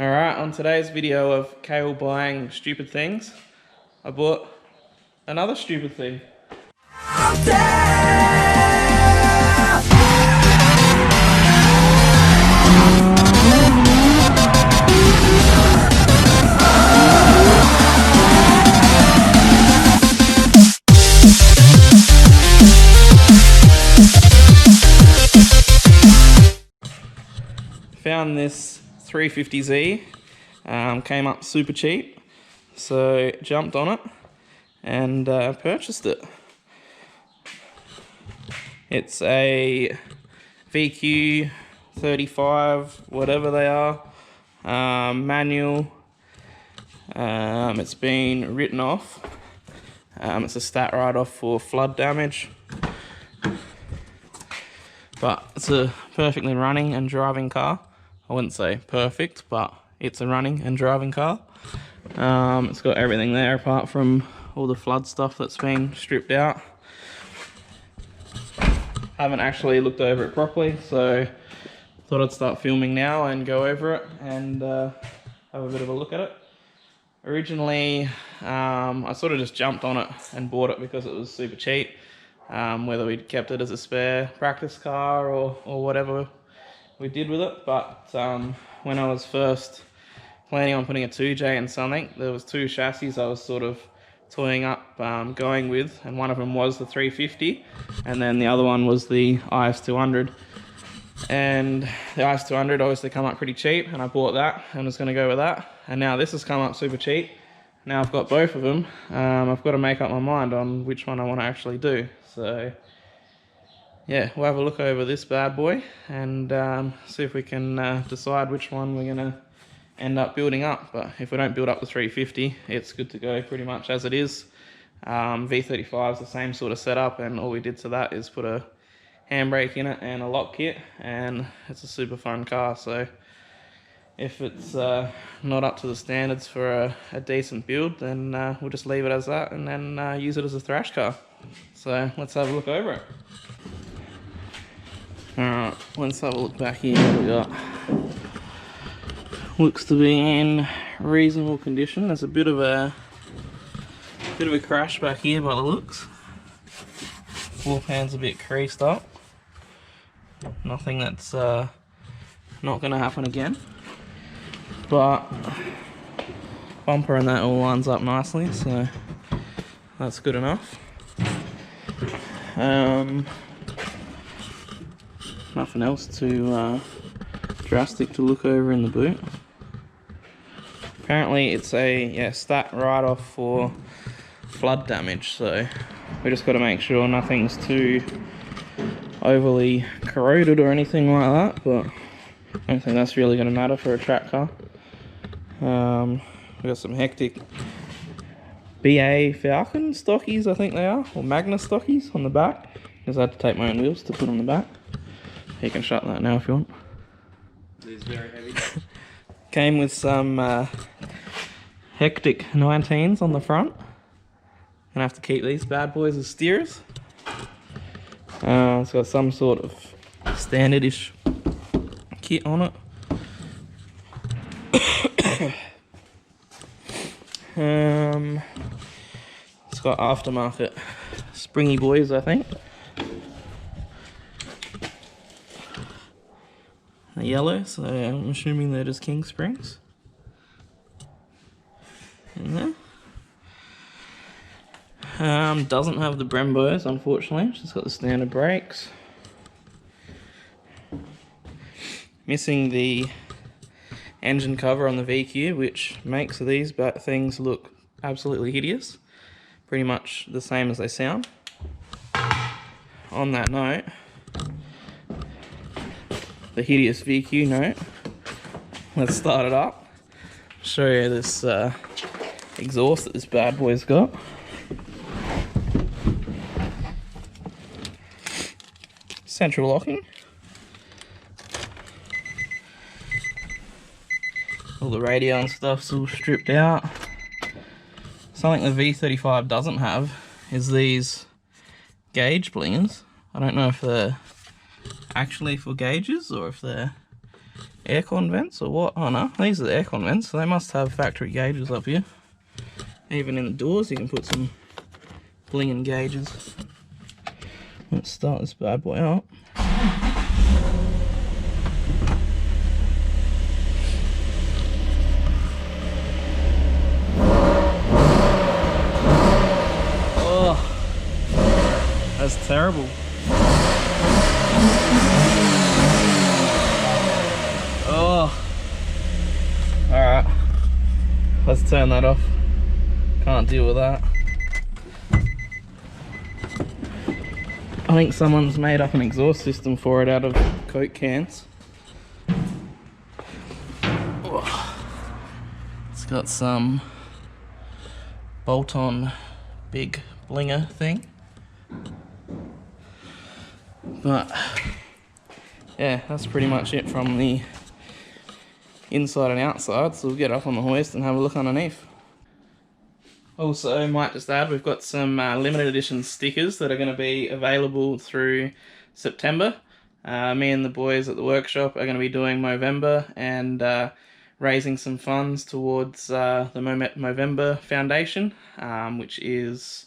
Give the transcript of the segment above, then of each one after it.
Alright, on today's video of Kale buying stupid things, I bought another stupid thing. Found this 350Z, came up super cheap, so jumped on it and purchased it. It's a VQ 35, whatever they are, manual. It's been written off. It's a stat write-off for flood damage. But it's a perfectly running and driving car. I wouldn't say perfect, but it's a running and driving car. It's got everything there apart from all the flood stuff that's been stripped out. Haven't actually looked over it properly, so thought I'd start filming now and go over it and have a bit of a look at it. Originally, I sort of just jumped on it and bought it because it was super cheap. Whether we'd kept it as a spare practice car or whatever we did with it. But when I was first planning on putting a 2J in something, there was two chassis I was sort of toying up going with, and one of them was the 350 and then the other one was the IS200. And the IS200 obviously come up pretty cheap, and I bought that and was going to go with that, and now this has come up super cheap. Now I've got both of them. I've got to make up my mind on which one I want to actually do. So yeah, we'll have a look over this bad boy and see if we can decide which one we're going to end up building up. But if we don't build up the 350, it's good to go pretty much as it is. V35 is the same sort of setup, and all we did to that is put a handbrake in it and a lock kit, and it's a super fun car. So if it's not up to the standards for a decent build, then we'll just leave it as that and then use it as a thrash car. So let's have a look over it. Alright, let's have a look back here. What we got? Looks to be in reasonable condition. There's a bit of a crash back here by the looks. Floor pan's a bit creased up. Nothing that's not going to happen again. But bumper and that all lines up nicely, so that's good enough. Nothing else too drastic to look over in the boot. Apparently it's a stat write-off for flood damage, so we just got to make sure nothing's too overly corroded or anything like that, but I don't think that's really going to matter for a track car. We've got some Hectic BA Falcon stockies, I think they are, or Magna stockies on the back, because I had to take my own wheels to put on the back. You can shut that now if you want. It is very heavy. Came with some Hectic 19s on the front. Gonna have to keep these bad boys as steers. It's got some sort of standardish kit on it. It's got aftermarket springy boys, I think. They're yellow, so I'm assuming they're just King Springs. In there. Doesn't have the Brembos, unfortunately. It's just got the standard brakes. Missing the engine cover on the VQ, which makes these things look absolutely hideous. Pretty much the same as they sound. On that note, the hideous VQ note, let's start it up. Show you this exhaust that this bad boy's got. Central locking. All the radio and stuff's all stripped out. Something the V35 doesn't have is these gauge blingers. I don't know if they're actually for gauges or if they're aircon vents or what? Oh no, these are the aircon vents, so they must have factory gauges up here. Even in the doors you can put some blinging gauges. Let's start this bad boy up. Oh, that's terrible. Oh, alright, let's turn that off. Can't deal with that. I think someone's made up an exhaust system for it out of Coke cans. It's got some bolt-on big blinger thing. But yeah, that's pretty much it from the inside and outside. So we'll get up on the hoist and have a look underneath. Also, might just add, we've got some limited edition stickers that are going to be available through September. Me and the boys at the workshop are going to be doing Movember and raising some funds towards the Movember Foundation, which is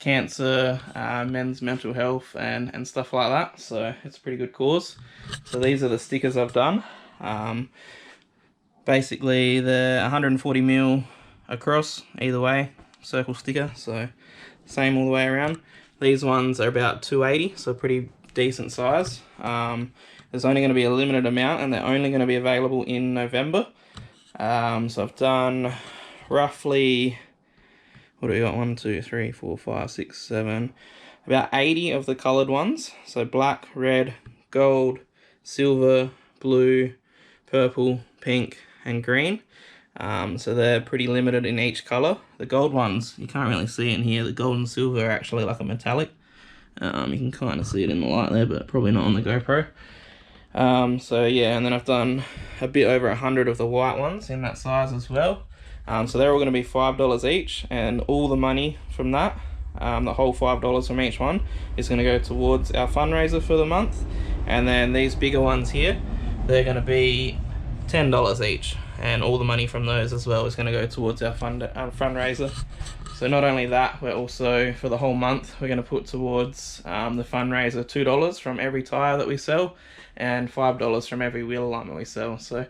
cancer, men's mental health and stuff like that. So it's a pretty good cause. So these are the stickers I've done. Basically, they're 140mm across either way, circle sticker, so same all the way around. These ones are about 280, so pretty decent size. There's only going to be a limited amount and they're only going to be available in November. So I've done roughly, what do we got, 1 2 3 4 5 6 7, about 80 of the coloured ones. So black, red, gold, silver, blue, purple, pink and green. So they're pretty limited in each colour. The gold ones, you can't really see it in here. The gold and silver are actually like a metallic. You can kind of see it in the light there, but probably not on the GoPro. So yeah, and then I've done a bit over 100 of the white ones in that size as well. So they're all going to be $5 each, and all the money from that, the whole $5 from each one, is going to go towards our fundraiser for the month. And then these bigger ones here, they're going to be $10 each, and all the money from those as well is going to go towards our fundraiser. So not only that, we're also, for the whole month, we're going to put towards the fundraiser $2 from every tyre that we sell and $5 from every wheel alignment we sell. So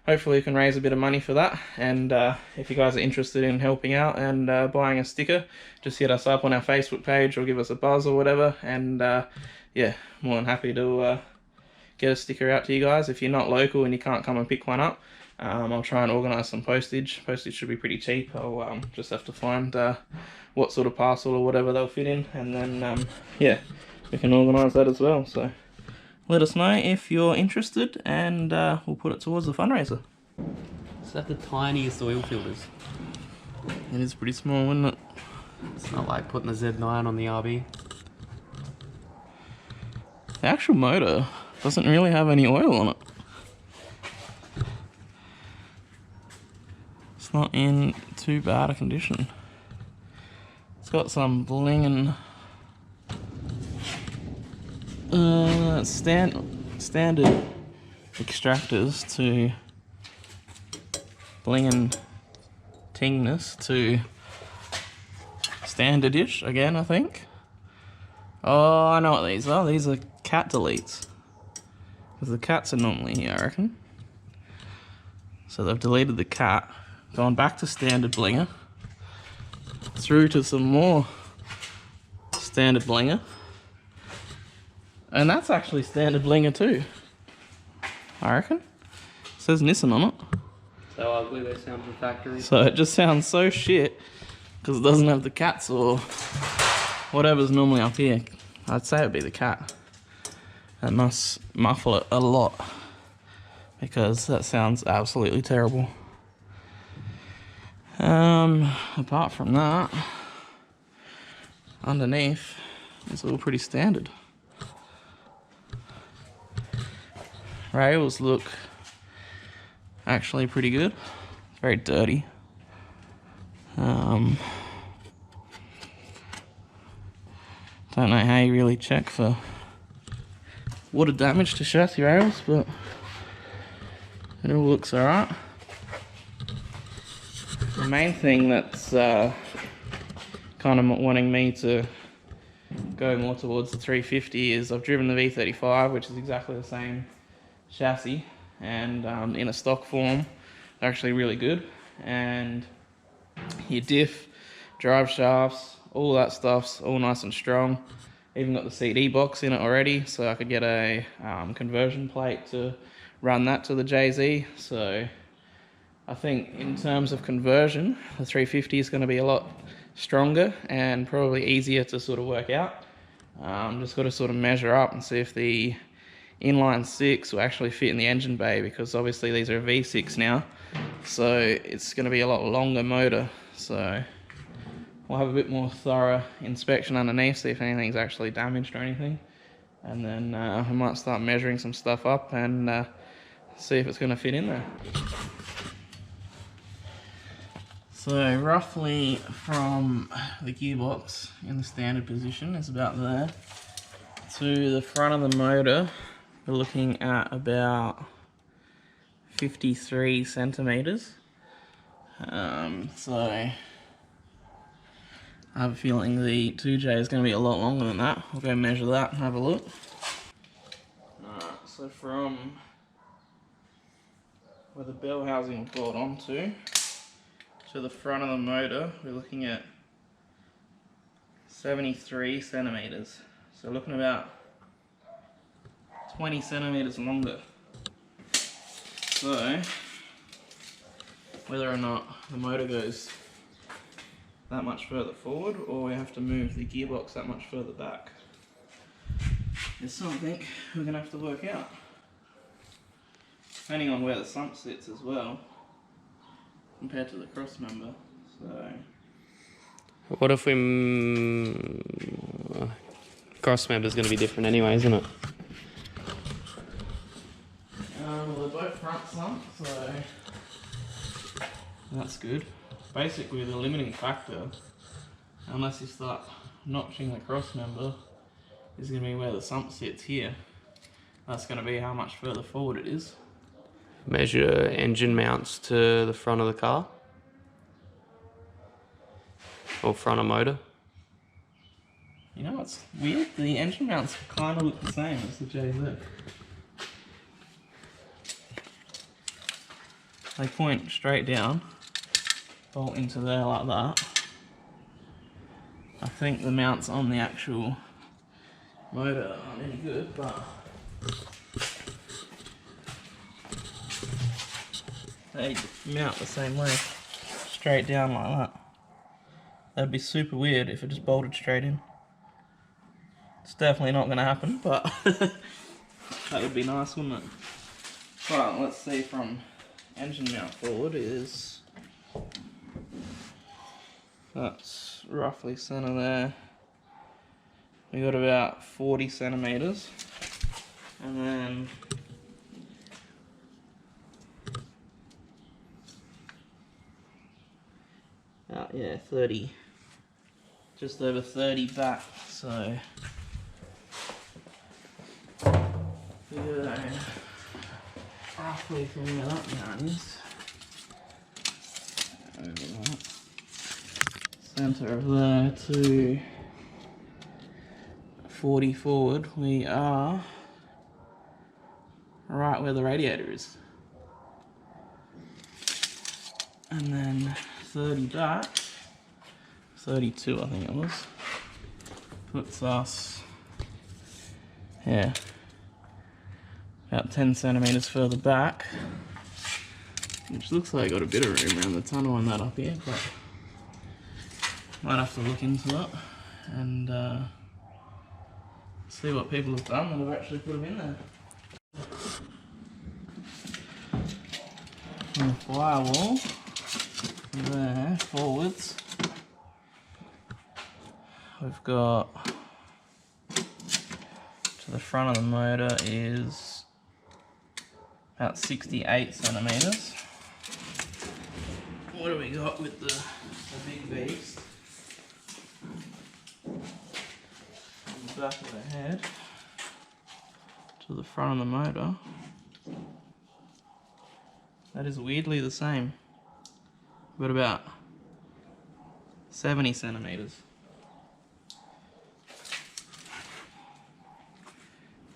hopefully we can raise a bit of money for that. And if you guys are interested in helping out and buying a sticker, just hit us up on our Facebook page or give us a buzz or whatever. And yeah, more than happy to get a sticker out to you guys. If you're not local and you can't come and pick one up, I'll try and organise some postage. Postage should be pretty cheap. I'll just have to find what sort of parcel or whatever they'll fit in, and then yeah, we can organise that as well. So let us know if you're interested, and we'll put it towards the fundraiser. Is that the tiniest oil filters? It is pretty small, isn't it? It's not like putting the Z9 on the RB. The actual motor doesn't really have any oil on it. It's not in too bad a condition. It's got some blinging standard extractors to blinging tingness to standardish again, I think. Oh, I know what these are. These are cat deletes. Because the cats are normally here, I reckon. So they've deleted the cat, gone back to standard blinger, through to some more standard blinger, and that's actually standard blinger too, I reckon. It says Nissan on it. So ugly they sound from factory. So it just sounds so shit because it doesn't have the cats or whatever's normally up here. I'd say it'd be the cat. That must muffle it a lot because that sounds absolutely terrible. Apart from that, underneath it's all pretty standard. Rails look actually pretty good. It's very dirty. Don't know how you really check for water damage to chassis rails, but It all looks alright. The main thing that's kind of wanting me to go more towards the 350 is I've driven the V35, which is exactly the same chassis, and in a stock form they're actually really good, and your diff, drive shafts, all that stuff's all nice and strong. Even got the CD box in it already, so I could get a conversion plate to run that to the JZ. So I think in terms of conversion, the 350 is going to be a lot stronger and probably easier to sort of work out. Just got to sort of measure up and see if the inline 6 will actually fit in the engine bay, because obviously these are a V6 now, so it's going to be a lot longer motor. So we'll have a bit more thorough inspection underneath, see if anything's actually damaged or anything, and then we might start measuring some stuff up and see if it's going to fit in there. So roughly from the gearbox in the standard position is about there to the front of the motor, we're looking at about 53 centimeters. So I have a feeling the 2J is going to be a lot longer than that. I'll go measure that and have a look. Alright, so from where the bell housing was brought onto to the front of the motor, we're looking at 73 centimeters. So looking about 20 centimeters longer. So whether or not the motor goes that much further forward, or we have to move the gearbox that much further back, is something we're going to have to work out. Depending on where the sump sits as well, compared to the cross member. So What if we... cross member's going to be different anyway, isn't it? well, they're both front sump, so that's good. Basically the limiting factor, unless you start notching the cross member, is going to be where the sump sits here. That's going to be how much further forward it is. Measure engine mounts to the front of the car, or front of motor. You know what's weird? The engine mounts kind of look the same as the JZ. They point straight down, bolt into there like that. I think the mounts on the actual motor aren't any good, but they mount the same way, straight down like that. That'd be super weird if it just bolted straight in. It's definitely not going to happen, but that would be nice, wouldn't it? Right, let's see from engine mount forward is... that's roughly centre there. We got about 40 centimeters, and then about 30, just over 30 back. So yeah, roughly from where that mount is, over that centre of there to 40 forward, we are right where the radiator is. And then 30 back, 32 I think it was, puts us, yeah, about 10 centimeters further back, which looks like I got a bit of room around the tunnel on that up here, but might have to look into it and see what people have done that have actually put them in there. And the firewall there forwards, we've got to the front of the motor is about 68 centimeters. What do we got with the big beast? On the back of the head to the front of the motor That is weirdly the same, but about 70 centimeters.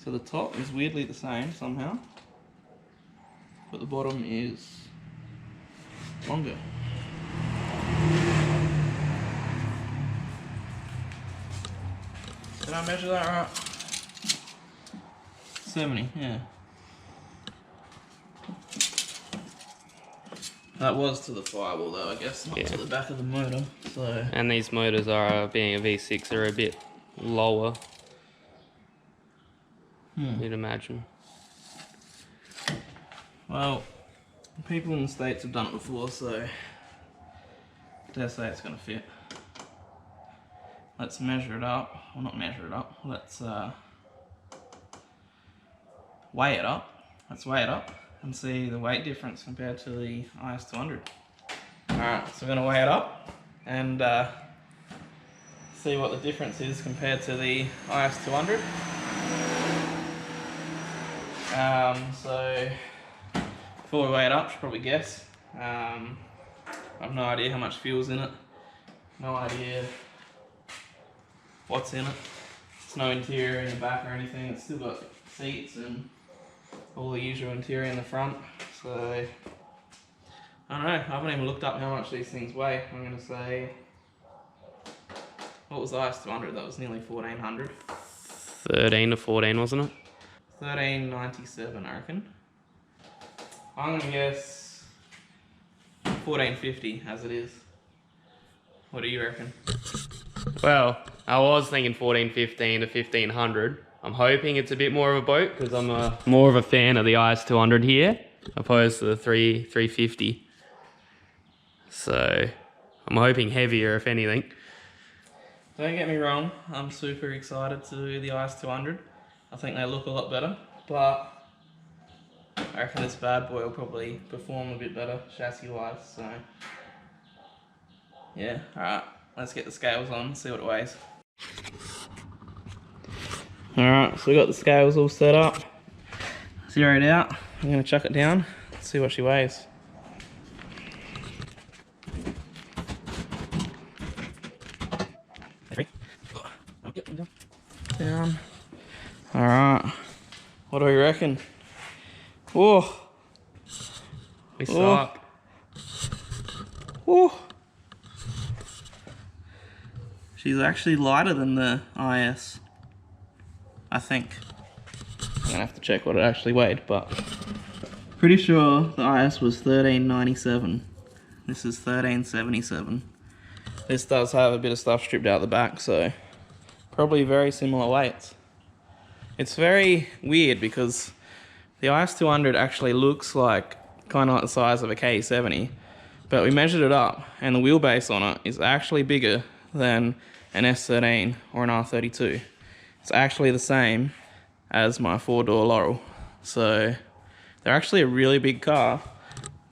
So the top is weirdly the same somehow, but the bottom is longer. Did I measure that right? 70, yeah. That was to the firewall though, I guess, not to the back of the motor. So. And these motors are, being a V6, are a bit lower. You'd imagine. Well, people in the States have done it before, so I dare say it's going to fit. Let's measure it up. Well, not measure it up. Let's weigh it up. Let's weigh it up and see the weight difference compared to the IS200. Alright, so we're going to weigh it up and see what the difference is compared to the IS200. So before we weigh it up, you should probably guess. I have no idea how much fuel's in it. No idea what's in it. There's no interior in the back or anything. It's still got seats and all the usual interior in the front. So I don't know. I haven't even looked up how much these things weigh. I'm gonna say, what was the IS200? That was nearly 1400. 13 to 14, wasn't it? 1397, I reckon. I'm gonna guess 1450 as it is. What do you reckon? Well, I was thinking 1415 to 1500. I'm hoping it's a bit more of a boat because I'm more of a fan of the IS200 here opposed to the 350. So I'm hoping heavier if anything. Don't get me wrong, I'm super excited to do the IS200. I think they look a lot better, but I reckon this bad boy will probably perform a bit better chassis wise, so yeah, alright, let's get the scales on and see what it weighs. Alright, so we got the scales all set up, zeroed out. I'm going to chuck it down, see what she weighs. Down. Alright, what do we reckon? Whoa! We suck. Whoa! She's actually lighter than the IS, I think. I'm gonna have to check what it actually weighed, but pretty sure the IS was 1397. This is 1377. This does have a bit of stuff stripped out the back, so probably very similar weights. It's very weird because the IS200 actually looks like kind of like the size of a K70, but we measured it up and the wheelbase on it is actually bigger than an S13 or an R32. It's actually the same as my 4-door Laurel. So they're actually a really big car.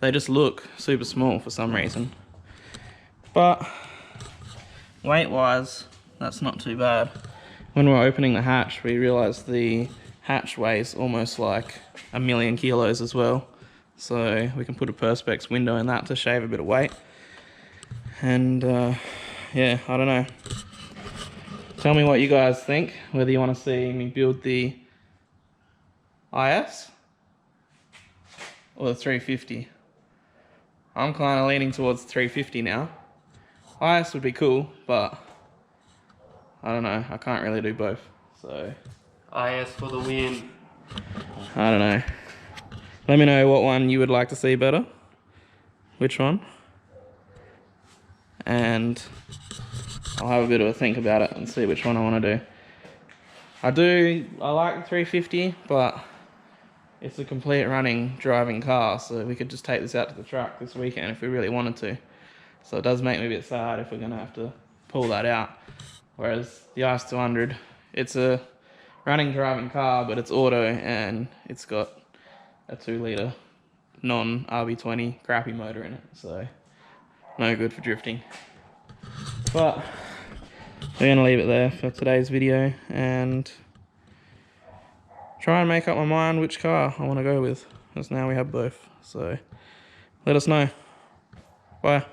They just look super small for some reason. But weight-wise, that's not too bad. When we were opening the hatch, we realized the hatch weighs almost like 1,000,000 kilos as well. So we can put a Perspex window in that to shave a bit of weight. And yeah, I don't know. Tell me what you guys think, whether you want to see me build the IS or the 350. I'm kind of leaning towards 350 now. IS would be cool, but I don't know, I can't really do both, so. IS for the win. I don't know. Let me know what one you would like to see better. Which one? And I'll have a bit of a think about it and see which one I want to do. I like the 350, but it's a complete running, driving car, so we could just take this out to the truck this weekend if we really wanted to. So it does make me a bit sad if we're going to have to pull that out. Whereas the IS200, it's a running, driving car, but it's auto and it's got a 2-litre non-RB20 crappy motor in it, so no good for drifting. But we're going to leave it there for today's video and try and make up my mind which car I want to go with, because now we have both. So let us know. Bye.